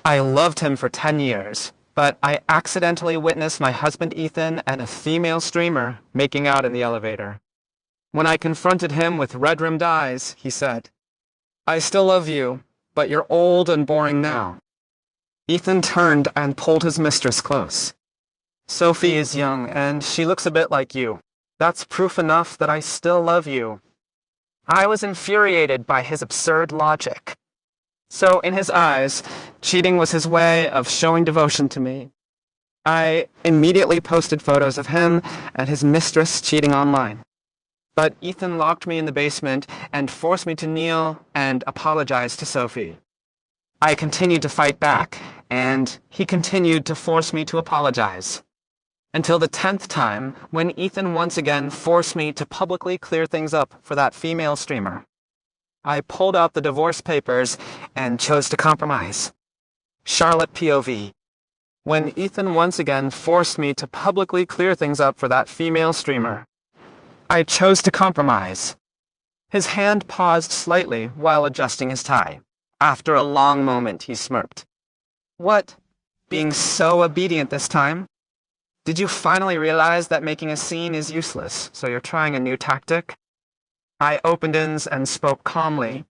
I loved him for 10 years, but I accidentally witnessed my husband Ethan and a female streamer making out in the elevator. When I confronted him with red-rimmed eyes, he said, "I still love you, but you're old and boring now." Ethan turned and pulled his mistress close. "Sophie is young, and she looks a bit like you. That's proof enough that I still love you." I was infuriated by his absurd logic. So in his eyes, cheating was his way of showing devotion to me. I immediately posted photos of him and his mistress cheating online. But Ethan locked me in the basement and forced me to kneel and apologize to Sophie. I continued to fight back, and he continued to force me to apologize. Until the 10th time, when Ethan once again forced me to publicly clear things up for that female streamer. I pulled out the divorce papers and chose to compromise. Charlotte POV. When Ethan once again forced me to publicly clear things up for that female streamer, I chose to compromise. His hand paused slightly while adjusting his tie. After a long moment, he smirked. "What? Being so obedient this time? Did you finally realize that making a scene is useless, so you're trying a new tactic?" I opened ins and spoke calmly.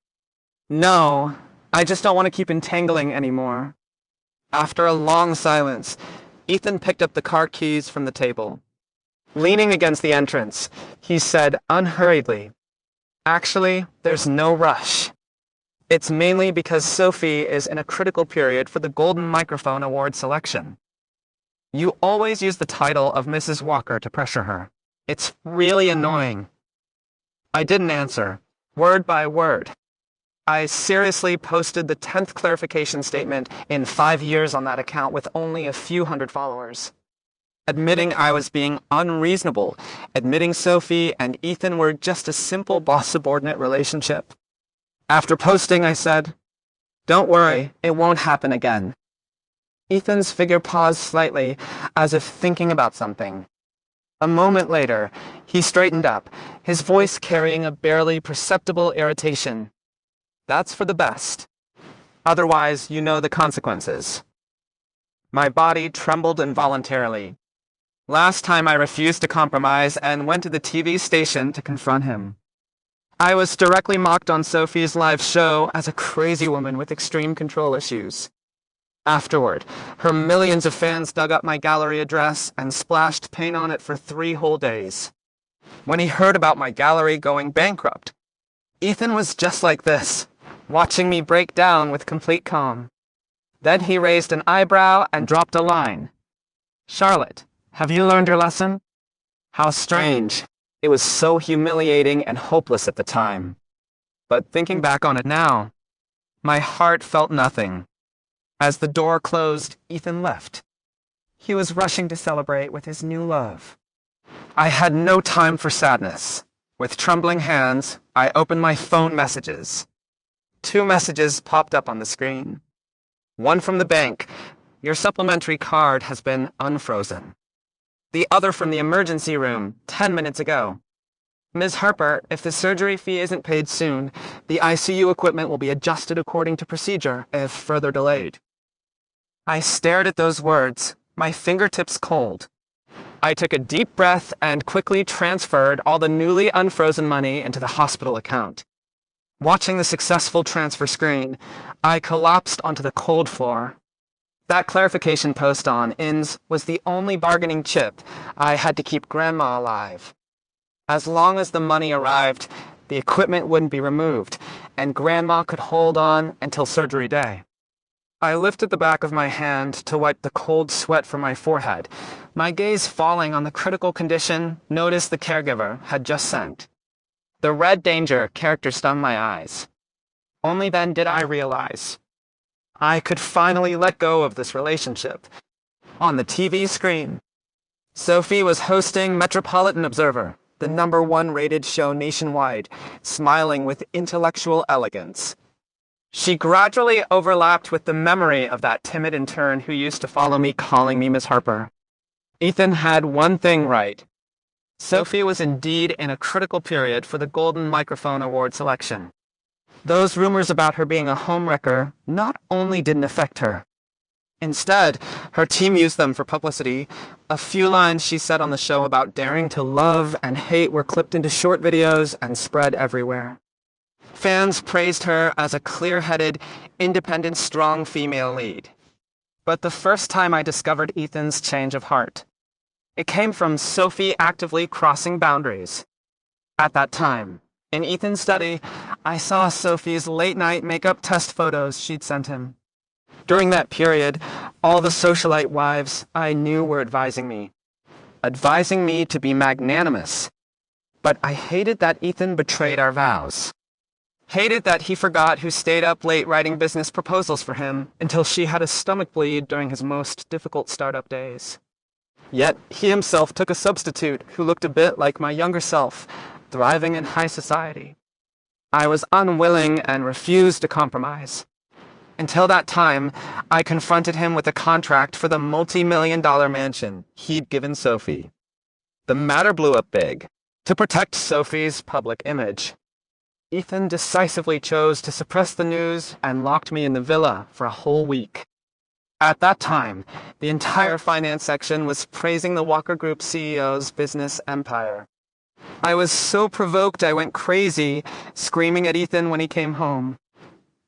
"No, I just don't want to keep entangling anymore." After a long silence, Ethan picked up the car keys from the table. Leaning against the entrance, he said unhurriedly, "Actually, there's no rush. It's mainly because Sophie is in a critical period for the Golden Microphone Award selection. You always use the title of Mrs. Walker to pressure her. It's really annoying." I didn't answer, word by word. I seriously posted the 10th clarification statement in 5 years on that account with only a few hundred followers. Admitting I was being unreasonable, admitting Sophie and Ethan were just a simple boss-subordinate relationship. After posting, I said, "Don't worry, it won't happen again." Ethan's figure paused slightly, as if thinking about something. A moment later, he straightened up, his voice carrying a barely perceptible irritation. "That's for the best. Otherwise, you know the consequences." My body trembled involuntarily. Last time I refused to compromise and went to the TV station to confront him. I was directly mocked on Sophie's live show as a crazy woman with extreme control issues. Afterward, her millions of fans dug up my gallery address and splashed paint on it for 3 whole days. When he heard about my gallery going bankrupt, Ethan was just like this, watching me break down with complete calm. Then he raised an eyebrow and dropped a line. "Charlotte, have you learned your lesson?" How strange. It was so humiliating and hopeless at the time. But thinking back on it now, my heart felt nothing. As the door closed, Ethan left. He was rushing to celebrate with his new love. I had no time for sadness. With trembling hands, I opened my phone messages. 2 messages popped up on the screen. One from the bank. "Your supplementary card has been unfrozen." The other from the emergency room, 10 minutes ago. "Ms. Harper, if the surgery fee isn't paid soon, the ICU equipment will be adjusted according to procedure if further delayed." I stared at those words, my fingertips cold. I took a deep breath and quickly transferred all the newly unfrozen money into the hospital account. Watching the successful transfer screen, I collapsed onto the cold floor. That clarification post on INS was the only bargaining chip I had to keep Grandma alive. As long as the money arrived, the equipment wouldn't be removed, and Grandma could hold on until surgery day. I lifted the back of my hand to wipe the cold sweat from my forehead. My gaze falling on the critical condition notice the caregiver had just sent. The red danger character stung my eyes. Only then did I realize I could finally let go of this relationship. On the TV screen, Sophie was hosting Metropolitan Observer, the #1 rated show nationwide, smiling with intellectual elegance. She gradually overlapped with the memory of that timid intern who used to follow me calling me Miss Harper. Ethan had one thing right. Sophie was indeed in a critical period for the Golden Microphone Award selection. Those rumors about her being a homewrecker not only didn't affect her, Instead, her team used them for publicity. A few lines she said on the show about daring to love and hate were clipped into short videos and spread everywhere. Fans praised her as a clear-headed, independent, strong female lead. But the first time I discovered Ethan's change of heart, it came from Sophie actively crossing boundaries. At that time, in Ethan's study, I saw Sophie's late-night makeup test photos she'd sent him. During that period, all the socialite wives I knew were advising me to be magnanimous. But I hated that Ethan betrayed our vows. Hated that he forgot who stayed up late writing business proposals for him until she had a stomach bleed during his most difficult startup days. Yet he himself took a substitute who looked a bit like my younger self, thriving in high society. I was unwilling and refused to compromise. Until that time, I confronted him with a contract for the multi-million-dollar mansion he'd given Sophie. The matter blew up big, to protect Sophie's public image. Ethan decisively chose to suppress the news and locked me in the villa for a whole week. At that time, the entire finance section was praising the Walker Group CEO's business empire. I was so provoked I went crazy, screaming at Ethan when he came home.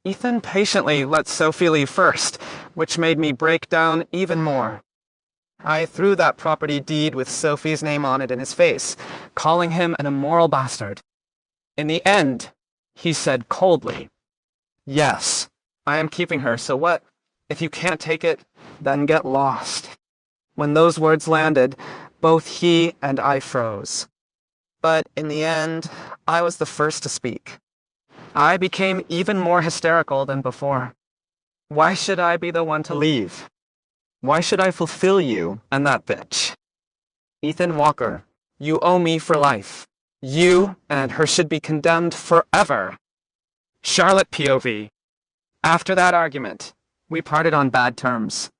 Ethan patiently let Sophie leave first, which made me break down even more. I threw that property deed with Sophie's name on it in his face, calling him an immoral bastard. In the end, he said coldly, "Yes, I am keeping her, so what? If you can't take it, then get lost." When those words landed, both he and I froze. But in the end, I was the first to speak. I became even more hysterical than before. Why should I be the one to leave? Why should I fulfill you and that bitch? Ethan Walker, you owe me for life. You and her should be condemned forever. Charlotte POV. After that argument, we parted on bad terms.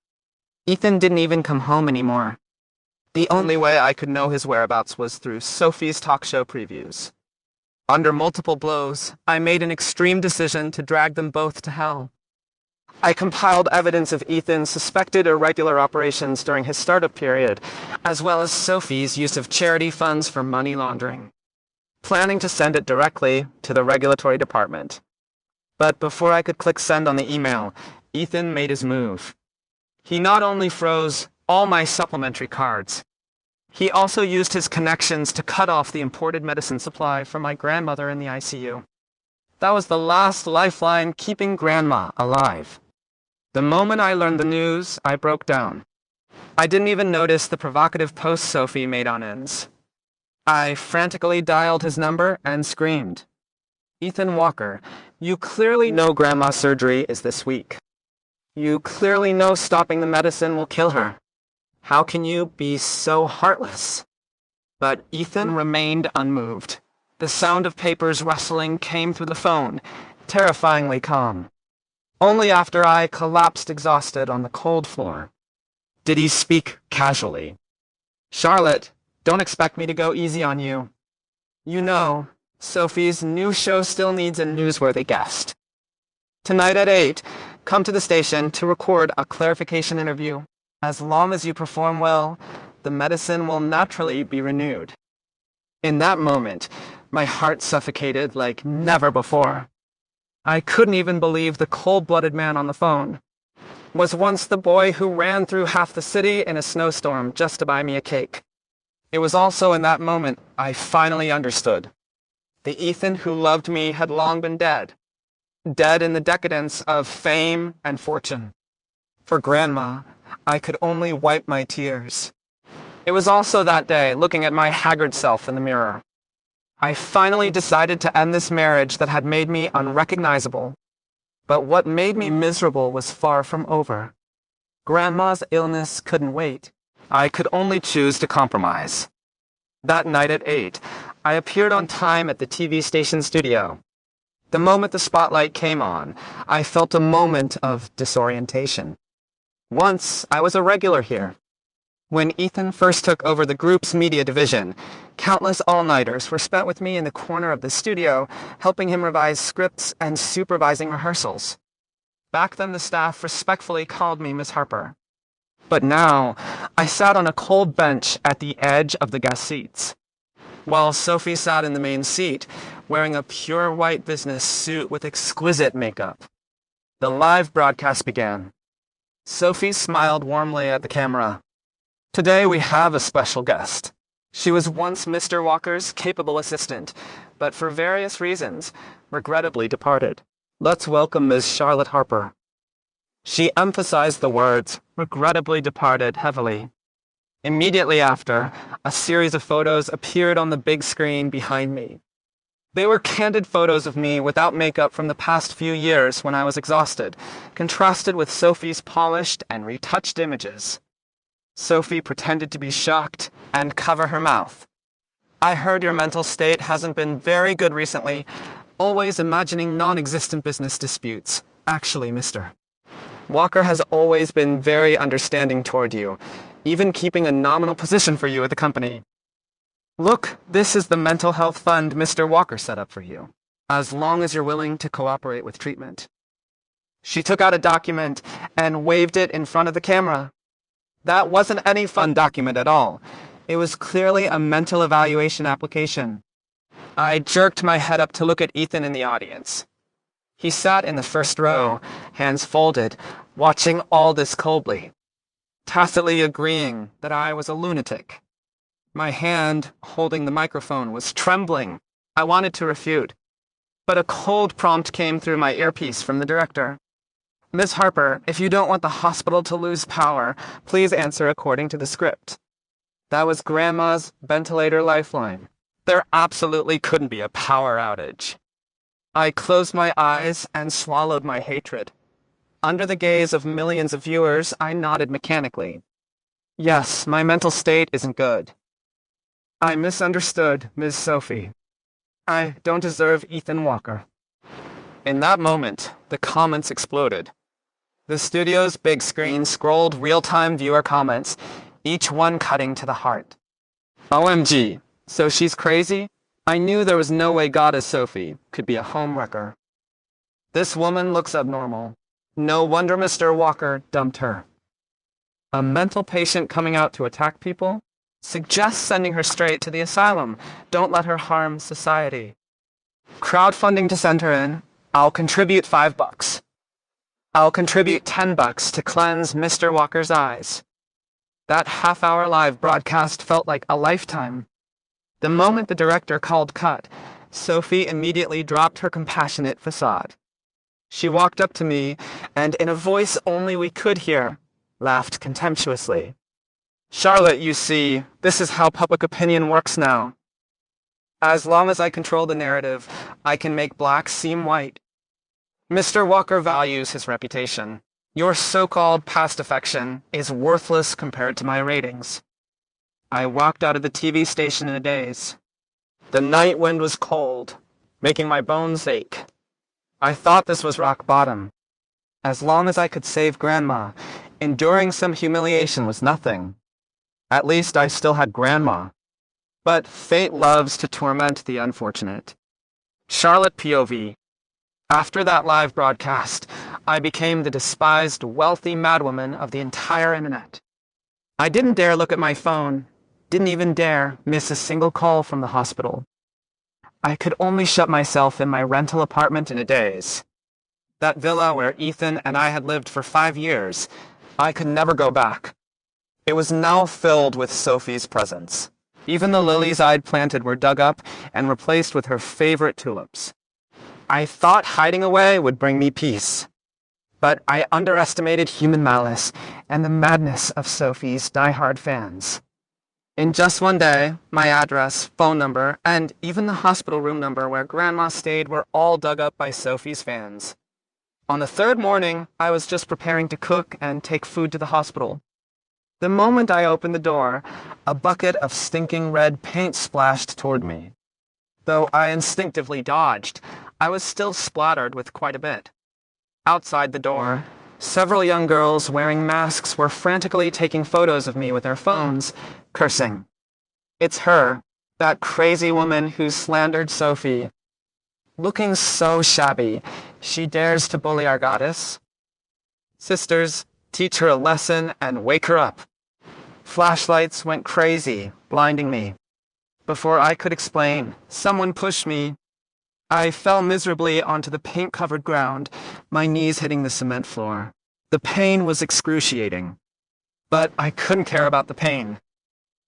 Ethan didn't even come home anymore. The only way I could know his whereabouts was through Sophie's talk show previews. Under multiple blows, I made an extreme decision to drag them both to hell. I compiled evidence of Ethan's suspected irregular operations during his startup period, as well as Sophie's use of charity funds for money laundering, planning to send it directly to the regulatory department. But before I could click send on the email, Ethan made his move. He not only froze all my supplementary cards, he also used his connections to cut off the imported medicine supply for my grandmother in the ICU. That was the last lifeline keeping Grandma alive. The moment I learned the news, I broke down. I didn't even notice the provocative posts Sophie made on ends. I frantically dialed his number and screamed, "Ethan Walker, you clearly know Grandma's surgery is this week. You clearly know stopping the medicine will kill her. How can you be so heartless?" But Ethan remained unmoved. The sound of papers rustling came through the phone, terrifyingly calm. Only after I collapsed exhausted on the cold floor did he speak casually. "Charlotte, don't expect me to go easy on you. You know, Sophie's new show still needs a newsworthy guest. Tonight at 8, come to the station to record a clarification interview. As long as you perform well, the medicine will naturally be renewed." In that moment, my heart suffocated like never before. I couldn't even believe the cold-blooded man on the phone was once the boy who ran through half the city in a snowstorm just to buy me a cake. It was also in that moment I finally understood. The Ethan who loved me had long been dead. Dead in the decadence of fame and fortune. For Grandma, I could only wipe my tears. It was also that day, looking at my haggard self in the mirror, I finally decided to end this marriage that had made me unrecognizable. But what made me miserable was far from over. Grandma's illness couldn't wait. I could only choose to compromise. That night at 8, I appeared on time at the TV station studio. The moment the spotlight came on, I felt a moment of disorientation. Once, I was a regular here. When Ethan first took over the group's media division, countless all-nighters were spent with me in the corner of the studio, helping him revise scripts and supervising rehearsals. Back then the staff respectfully called me Miss Harper. But now, I sat on a cold bench at the edge of the guest seats, while Sophie sat in the main seat, wearing a pure white business suit with exquisite makeup. The live broadcast began. Sophie smiled warmly at the camera. Today we have a special guest. She was once Mr. Walker's capable assistant, but for various reasons, regrettably departed. Let's welcome Ms. Charlotte Harper. She emphasized the words, regrettably departed, heavily. Immediately after, a series of photos appeared on the big screen behind me. They were candid photos of me without makeup from the past few years when I was exhausted, contrasted with Sophie's polished and retouched images. Sophie pretended to be shocked and cover her mouth. I heard your mental state hasn't been very good recently, always imagining non-existent business disputes. Actually, Mr. Walker has always been very understanding toward you, even keeping a nominal position for you at the company. Look, this is the mental health fund Mr. Walker set up for you, as long as you're willing to cooperate with treatment. She took out a document and waved it in front of the camera. That wasn't any fund document at all. It was clearly a mental evaluation application. I jerked my head up to look at Ethan in the audience. He sat in the first row, hands folded, watching all this coldly, tacitly agreeing that I was a lunatic. My hand, holding the microphone, was trembling. I wanted to refute, but a cold prompt came through my earpiece from the director. Miss Harper, if you don't want the hospital to lose power, please answer according to the script. That was Grandma's ventilator lifeline. There absolutely couldn't be a power outage. I closed my eyes and swallowed my hatred. Under the gaze of millions of viewers, I nodded mechanically. Yes, my mental state isn't good. I misunderstood, Ms. Sophie. I don't deserve Ethan Walker. In that moment, the comments exploded. The studio's big screen scrolled real-time viewer comments, each one cutting to the heart. OMG, so she's crazy? I knew there was no way Goddess Sophie could be a homewrecker. This woman looks abnormal. No wonder Mr. Walker dumped her. A mental patient coming out to attack people? Suggest sending her straight to the asylum. Don't let her harm society. Crowdfunding to send her in. I'll contribute $5. I'll contribute $10 to cleanse Mr. Walker's eyes. That half-hour live broadcast felt like a lifetime. The moment the director called cut, Sophie immediately dropped her compassionate facade. She walked up to me, and in a voice only we could hear, laughed contemptuously. Charlotte, you see, this is how public opinion works now. As long as I control the narrative, I can make black seem white. Mr. Walker values his reputation. Your so-called past affection is worthless compared to my ratings. I walked out of the TV station in a daze. The night wind was cold, making my bones ache. I thought this was rock bottom. As long as I could save Grandma, enduring some humiliation was nothing. At least I still had Grandma. But fate loves to torment the unfortunate. Charlotte POV. After that live broadcast, I became the despised, wealthy madwoman of the entire internet. I didn't dare look at my phone, didn't even dare miss a single call from the hospital. I could only shut myself in my rental apartment in a daze. That villa where Ethan and I had lived for 5 years, I could never go back. It was now filled with Sophie's presence. Even the lilies I'd planted were dug up and replaced with her favorite tulips. I thought hiding away would bring me peace. But I underestimated human malice and the madness of Sophie's die-hard fans. In just one day, my address, phone number, and even the hospital room number where Grandma stayed were all dug up by Sophie's fans. On the third morning, I was just preparing to cook and take food to the hospital. The moment I opened the door, a bucket of stinking red paint splashed toward me. Though I instinctively dodged, I was still splattered with quite a bit. Outside the door, several young girls wearing masks were frantically taking photos of me with their phones, cursing. It's her, that crazy woman who slandered Sophie. Looking so shabby, she dares to bully our goddess. Sisters, teach her a lesson and wake her up. Flashlights went crazy, blinding me. Before I could explain, someone pushed me. I fell miserably onto the paint-covered ground, my knees hitting the cement floor. The pain was excruciating. But I couldn't care about the pain.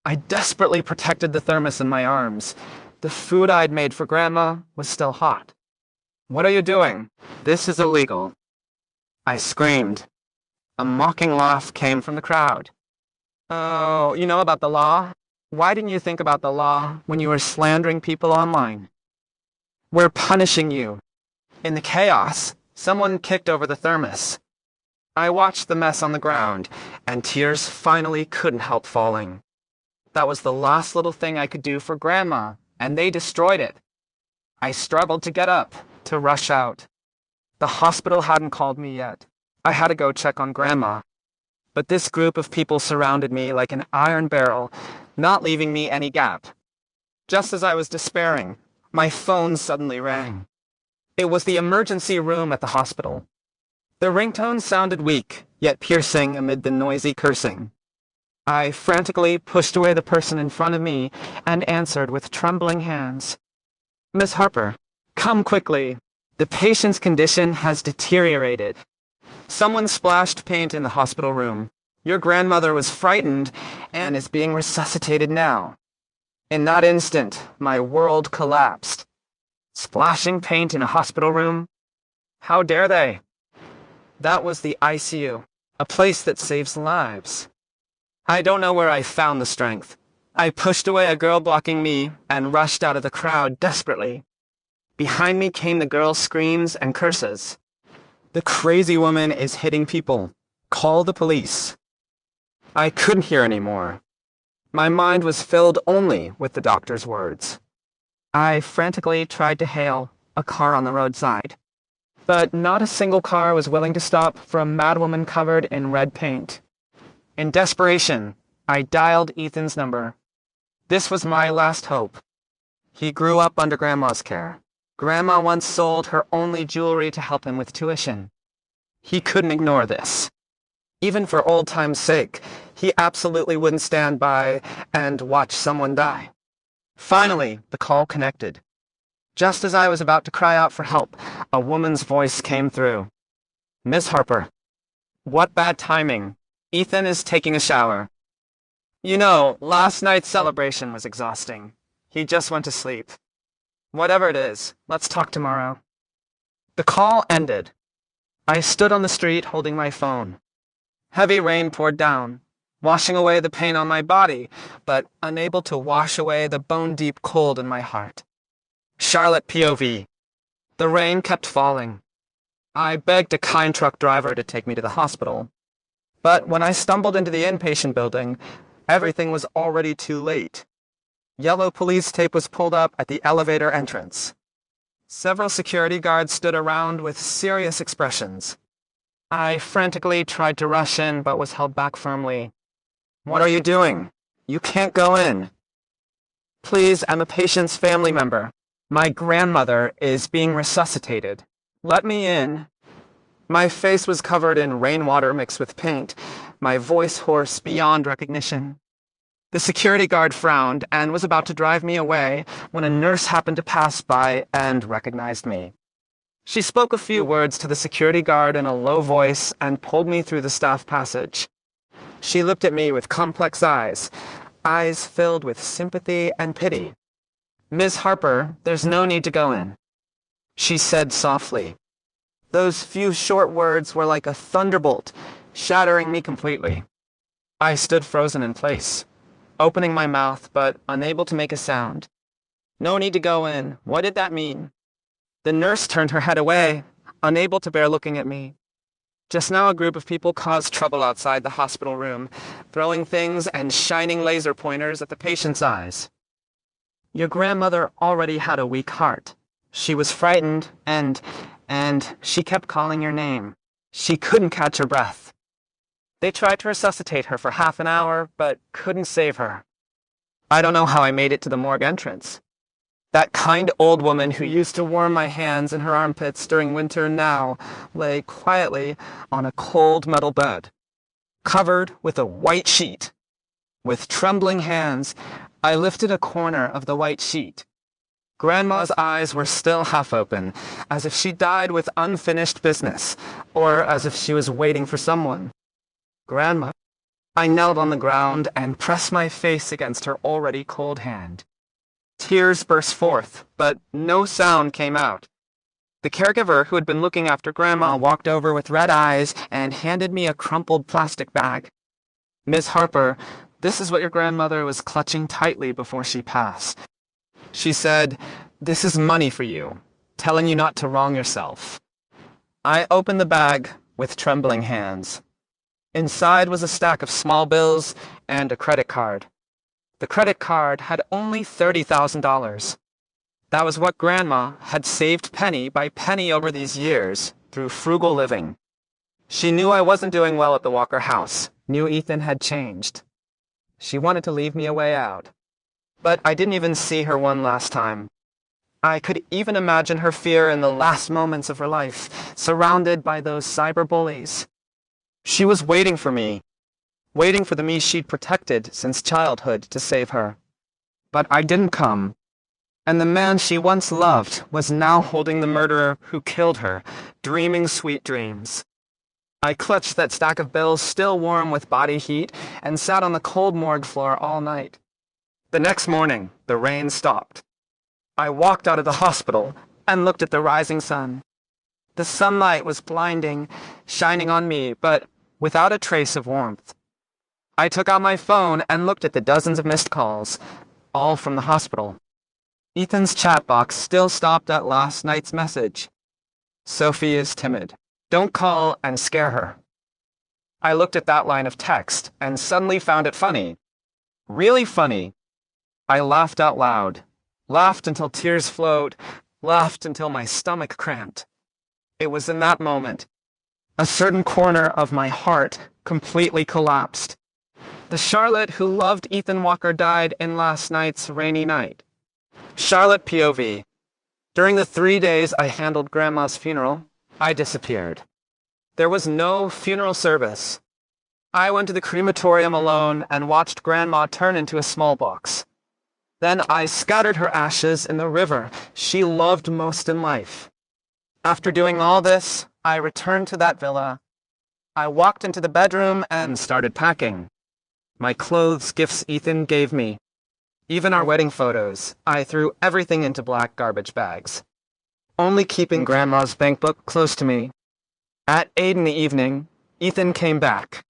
I desperately protected the thermos in my arms. The food I'd made for Grandma was still hot. "What are you doing? This is illegal." I screamed. A mocking laugh came from the crowd. "Oh, you know about the law? Why didn't you think about the law when you were slandering people online? We're punishing you." In the chaos, someone kicked over the thermos. I watched the mess on the ground, and tears finally couldn't help falling. That was the last little thing I could do for Grandma, and they destroyed it. I struggled to get up, to rush out. The hospital hadn't called me yet. I had to go check on Grandma. But this group of people surrounded me like an iron barrel, not leaving me any gap. Just as I was despairing, my phone suddenly rang. It was the emergency room at the hospital. The ringtone sounded weak, yet piercing amid the noisy cursing. I frantically pushed away the person in front of me and answered with trembling hands. "Miss Harper, come quickly. The patient's condition has deteriorated. Someone splashed paint in the hospital room. Your grandmother was frightened and is being resuscitated now." In that instant, my world collapsed. Splashing paint in a hospital room? How dare they? That was the ICU, a place that saves lives. I don't know where I found the strength. I pushed away a girl blocking me and rushed out of the crowd desperately. Behind me came the girl's screams and curses. "The crazy woman is hitting people. Call the police." I couldn't hear anymore. My mind was filled only with the doctor's words. I frantically tried to hail a car on the roadside. But not a single car was willing to stop for a madwoman covered in red paint. In desperation, I dialed Ethan's number. This was my last hope. He grew up under Grandma's care. Grandma once sold her only jewelry to help him with tuition. He couldn't ignore this. Even for old time's sake, he absolutely wouldn't stand by and watch someone die. Finally, the call connected. Just as I was about to cry out for help, a woman's voice came through. "Miss Harper." "What bad timing. Ethan is taking a shower. You know, last night's celebration was exhausting. He just went to sleep. Whatever it is, let's talk tomorrow." The call ended. I stood on the street holding my phone. Heavy rain poured down, washing away the pain on my body, but unable to wash away the bone-deep cold in my heart. Charlotte POV. The rain kept falling. I begged a kind truck driver to take me to the hospital. But when I stumbled into the inpatient building, everything was already too late. Yellow police tape was pulled up at the elevator entrance. Several security guards stood around with serious expressions. I frantically tried to rush in, but was held back firmly. "What are you doing? You can't go in." "Please, I'm a patient's family member. My grandmother is being resuscitated. Let me in." My face was covered in rainwater mixed with paint, my voice hoarse beyond recognition. The security guard frowned and was about to drive me away when a nurse happened to pass by and recognized me. She spoke a few words to the security guard in a low voice and pulled me through the staff passage. She looked at me with complex eyes filled with sympathy and pity. "Ms. Harper, there's no need to go in," she said softly. Those few short words were like a thunderbolt, shattering me completely. I stood frozen in place, opening my mouth but unable to make a sound. No need to go in. What did that mean? The nurse turned her head away, unable to bear looking at me. Just now a group of people caused trouble outside the hospital room, throwing things and shining laser pointers at the patient's eyes. Your grandmother already had a weak heart. She was frightened, and she kept calling your name. She couldn't catch her breath. They tried to resuscitate her for half an hour, but couldn't save her. I don't know how I made it to the morgue entrance. That kind old woman who used to warm my hands and her armpits during winter now lay quietly on a cold metal bed, covered with a white sheet. With trembling hands, I lifted a corner of the white sheet. Grandma's eyes were still half open, as if she died with unfinished business, or as if she was waiting for someone. Grandma. I knelt on the ground and pressed my face against her already cold hand. Tears burst forth, but no sound came out. The caregiver who had been looking after Grandma walked over with red eyes and handed me a crumpled plastic bag. "Miss Harper, this is what your grandmother was clutching tightly before she passed. She said, 'This is money for you, telling you not to wrong yourself.'" I opened the bag with trembling hands. Inside was a stack of small bills and a credit card. The credit card had only $30,000. That was what Grandma had saved penny by penny over these years through frugal living. She knew I wasn't doing well at the Walker house, knew Ethan had changed. She wanted to leave me a way out. But I didn't even see her one last time. I could even imagine her fear in the last moments of her life, surrounded by those cyber bullies. She was waiting for me, waiting for the me she'd protected since childhood to save her. But I didn't come, and the man she once loved was now holding the murderer who killed her, dreaming sweet dreams. I clutched that stack of bills still warm with body heat and sat on the cold morgue floor all night. The next morning, the rain stopped. I walked out of the hospital and looked at the rising sun. The sunlight was blinding, shining on me, but without a trace of warmth. I took out my phone and looked at the dozens of missed calls, all from the hospital. Ethan's chat box still stopped at last night's message. "Sophie is timid. Don't call and scare her." I looked at that line of text and suddenly found it funny. Really funny. I laughed out loud, laughed until tears flowed, laughed until my stomach cramped. It was in that moment a certain corner of my heart completely collapsed. The Charlotte who loved Ethan Walker died in last night's rainy night. Charlotte POV. During the 3 days I handled Grandma's funeral, I disappeared. There was no funeral service. I went to the crematorium alone and watched Grandma turn into a small box. Then I scattered her ashes in the river she loved most in life. After doing all this, I returned to that villa. I walked into the bedroom and started packing. My clothes, gifts Ethan gave me. Even our wedding photos, I threw everything into black garbage bags, only keeping Grandma's bank book close to me. At 8 in the evening, Ethan came back.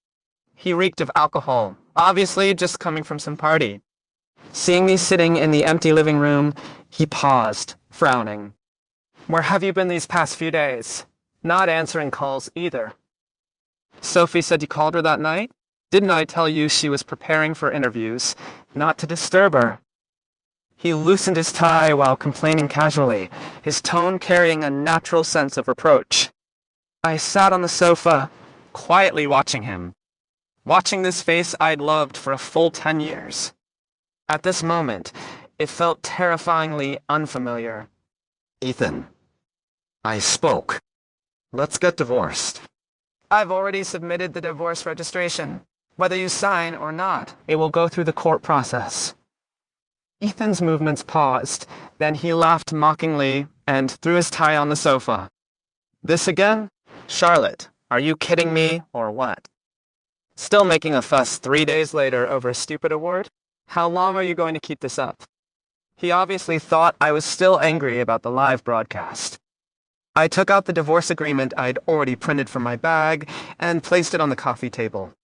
He reeked of alcohol, obviously just coming from some party. Seeing me sitting in the empty living room, he paused, frowning. "Where have you been these past few days?" Not answering calls either. "Sophie said you called her that night? Didn't I tell you she was preparing for interviews, not to disturb her?" He loosened his tie while complaining casually, his tone carrying a natural sense of reproach. I sat on the sofa, quietly watching him, watching this face I'd loved for a full 10 years. At this moment, it felt terrifyingly unfamiliar. "Ethan," I spoke. "Let's get divorced." "I've already submitted the divorce registration. Whether you sign or not, it will go through the court process." Ethan's movements paused, then he laughed mockingly and threw his tie on the sofa. "This again? Charlotte, are you kidding me or what? Still making a fuss 3 days later over a stupid award? How long are you going to keep this up?" He obviously thought I was still angry about the live broadcast. I took out the divorce agreement I'd already printed from my bag and placed it on the coffee table.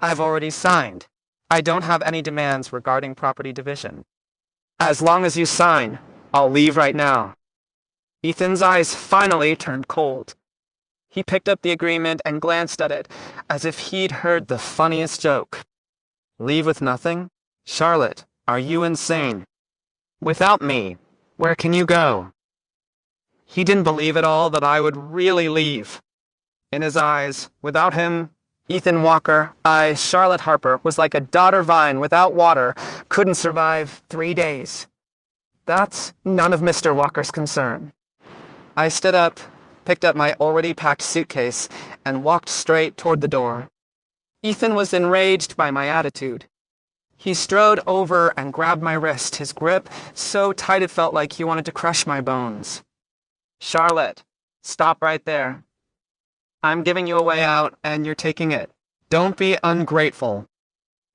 "I've already signed. I don't have any demands regarding property division. As long as you sign, I'll leave right now." Ethan's eyes finally turned cold. He picked up the agreement and glanced at it as if he'd heard the funniest joke. "Leave with nothing? Charlotte, are you insane? Without me, where can you go?" He didn't believe at all that I would really leave. In his eyes, without him, Ethan Walker, Charlotte Harper, was like a dodder vine without water, couldn't survive 3 days. That's none of Mr. Walker's concern. I stood up, picked up my already packed suitcase, and walked straight toward the door. Ethan was enraged by my attitude. He strode over and grabbed my wrist, his grip so tight it felt like he wanted to crush my bones. Charlotte, stop right there. I'm giving you a way out, and you're taking it. Don't be ungrateful.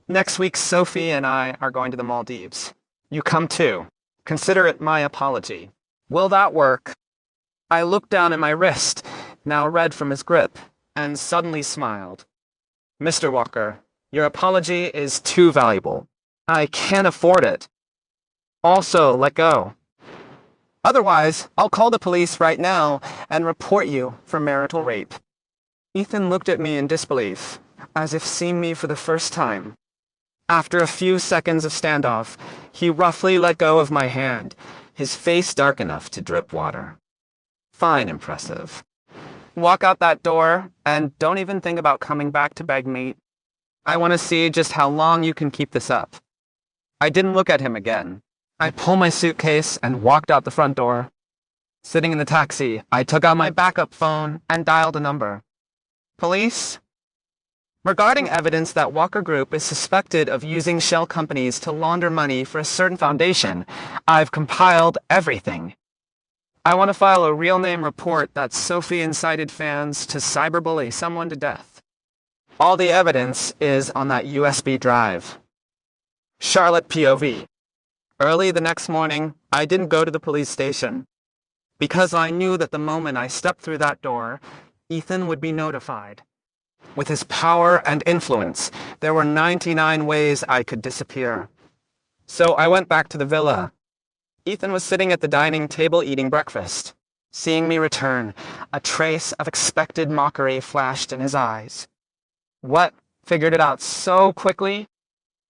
Next week, Sophie and I are going to the Maldives. You come too. Consider it my apology. Will that work? I looked down at my wrist, now red from his grip, and suddenly smiled. Mr. Walker, your apology is too valuable. I can't afford it. Also, let go. Otherwise, I'll call the police right now and report you for marital rape. Ethan looked at me in disbelief, as if seeing me for the first time. After a few seconds of standoff, he roughly let go of my hand, his face dark enough to drip water. Fine, impressive. Walk out that door, and don't even think about coming back to beg meat. I want to see just how long you can keep this up. I didn't look at him again. I pulled my suitcase and walked out the front door. Sitting in the taxi, I took out my backup phone and dialed a number. Police? Regarding evidence that Walker Group is suspected of using shell companies to launder money for a certain foundation, I've compiled everything. I want to file a real name report that Sophie incited fans to cyberbully someone to death. All the evidence is on that USB drive. Charlotte POV. Early the next morning, I didn't go to the police station, because I knew that the moment I stepped through that door, Ethan would be notified. With his power and influence, there were 99 ways I could disappear. So I went back to the villa. Ethan was sitting at the dining table eating breakfast. Seeing me return, a trace of expected mockery flashed in his eyes. What? Figured it out so quickly?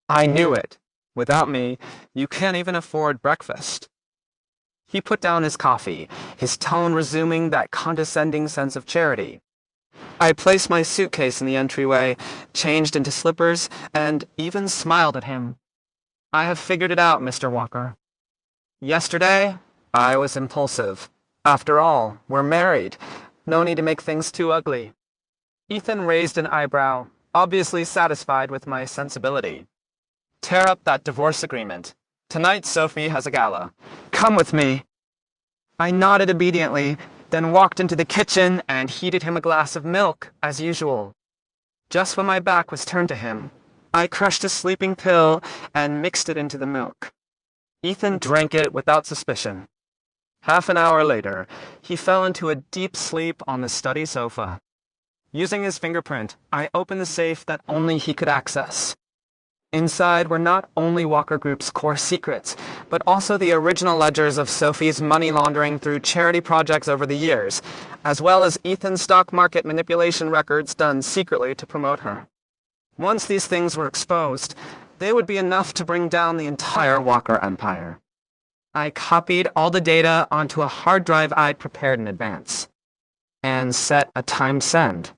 I knew it. Without me, you can't even afford breakfast. He put down his coffee, his tone resuming that condescending sense of charity. I placed my suitcase in the entryway, changed into slippers, and even smiled at him. I have figured it out, Mr. Walker. Yesterday, I was impulsive. After all, we're married. No need to make things too ugly. Ethan raised an eyebrow, obviously satisfied with my sensibility. Tear up that divorce agreement. Tonight Sophie has a gala. Come with me. I nodded obediently, then walked into the kitchen and heated him a glass of milk, as usual. Just when my back was turned to him, I crushed a sleeping pill and mixed it into the milk. Ethan drank it without suspicion. Half an hour later, he fell into a deep sleep on the study sofa. Using his fingerprint, I opened the safe that only he could access. Inside were not only Walker Group's core secrets, but also the original ledgers of Sophie's money laundering through charity projects over the years, as well as Ethan's stock market manipulation records done secretly to promote her. Once these things were exposed, they would be enough to bring down the entire Walker empire. I copied all the data onto a hard drive I'd prepared in advance, and set a timed send.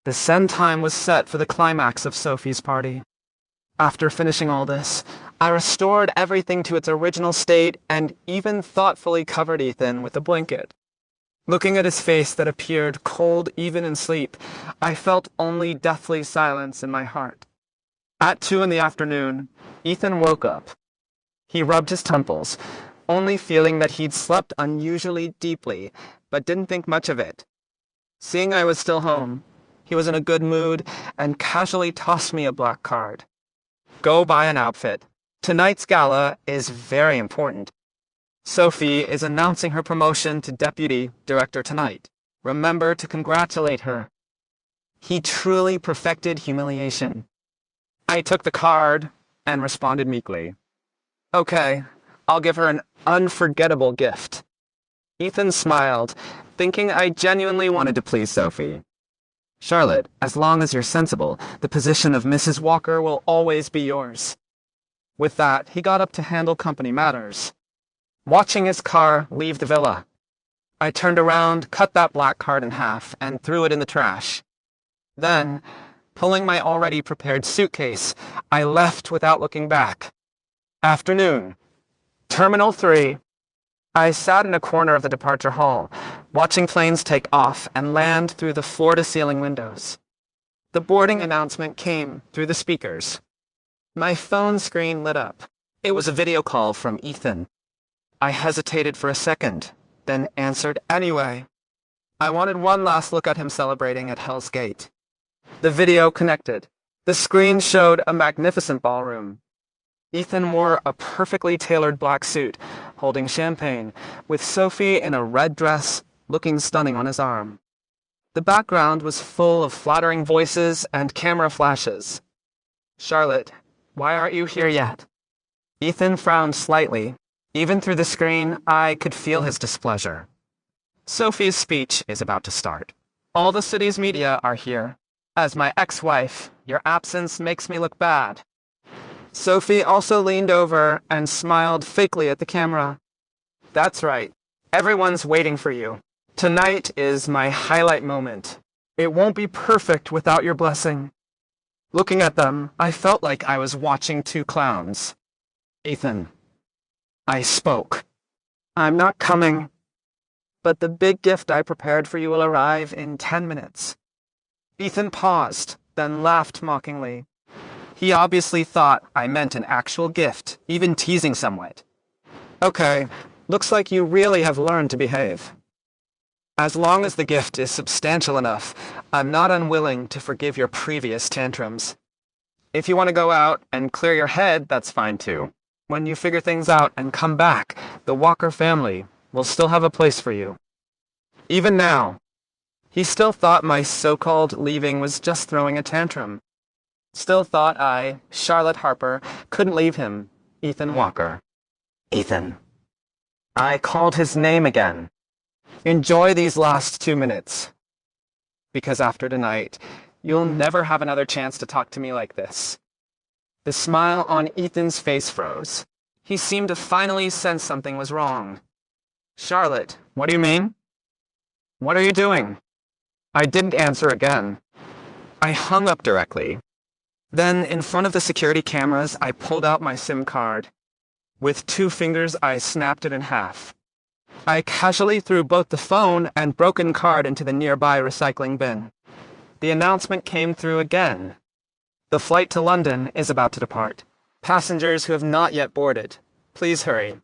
The send time was set for the climax of Sophie's party. After finishing all this, I restored everything to its original state and even thoughtfully covered Ethan with a blanket. Looking at his face that appeared cold even in sleep, I felt only deathly silence in my heart. At 2 p.m, Ethan woke up. He rubbed his temples, only feeling that he'd slept unusually deeply, but didn't think much of it. Seeing I was still home, he was in a good mood and casually tossed me a black card. Go buy an outfit. Tonight's gala is very important. Sophie is announcing her promotion to deputy director tonight. Remember to congratulate her. He truly perfected humiliation. I took the card and responded meekly. Okay, I'll give her an unforgettable gift. Ethan smiled, thinking I genuinely wanted to please Sophie. Charlotte, as long as you're sensible, the position of Mrs. Walker will always be yours. With that, he got up to handle company matters. Watching his car leave the villa, I turned around, cut that black card in half, and threw it in the trash. Then, pulling my already prepared suitcase, I left without looking back. Afternoon. Terminal 3. I sat in a corner of the departure hall, watching planes take off and land through the floor-to-ceiling windows. The boarding announcement came through the speakers. My phone screen lit up. It was a video call from Ethan. I hesitated for a second, then answered anyway. I wanted one last look at him celebrating at Hell's Gate. The video connected. The screen showed a magnificent ballroom. Ethan wore a perfectly tailored black suit, holding champagne, with Sophie in a red dress, looking stunning on his arm. The background was full of flattering voices and camera flashes. "Charlotte, why aren't you here yet?" Ethan frowned slightly. Even through the screen, I could feel his displeasure. "Sophie's speech is about to start. All the city's media are here. As my ex-wife, your absence makes me look bad." Sophie also leaned over and smiled fakely at the camera. "That's right. Everyone's waiting for you. Tonight is my highlight moment. It won't be perfect without your blessing." Looking at them, I felt like I was watching two clowns. "Ethan," I spoke, "I'm not coming. But the big gift I prepared for you will arrive in 10 minutes. Ethan paused, then laughed mockingly. He obviously thought I meant an actual gift, even teasing somewhat. "Okay, looks like you really have learned to behave. As long as the gift is substantial enough, I'm not unwilling to forgive your previous tantrums. If you want to go out and clear your head, that's fine too. When you figure things out and come back, the Walker family will still have a place for you." Even now, he still thought my so-called leaving was just throwing a tantrum. Still thought I, Charlotte Harper, couldn't leave him, Ethan Walker. "Ethan." I called his name again. "Enjoy these last 2 minutes. Because after tonight, you'll never have another chance to talk to me like this." The smile on Ethan's face froze. He seemed to finally sense something was wrong. "Charlotte, what do you mean? What are you doing?" I didn't answer again. I hung up directly. Then, in front of the security cameras, I pulled out my SIM card. With 2 fingers, I snapped it in half. I casually threw both the phone and broken card into the nearby recycling bin. The announcement came through again. "The flight to London is about to depart. Passengers who have not yet boarded, please hurry."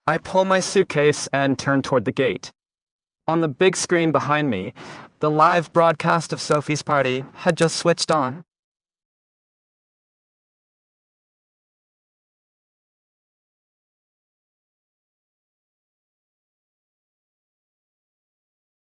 I pulled my suitcase and turned toward the gate. On the big screen behind me, the live broadcast of Sophie's party had just switched on.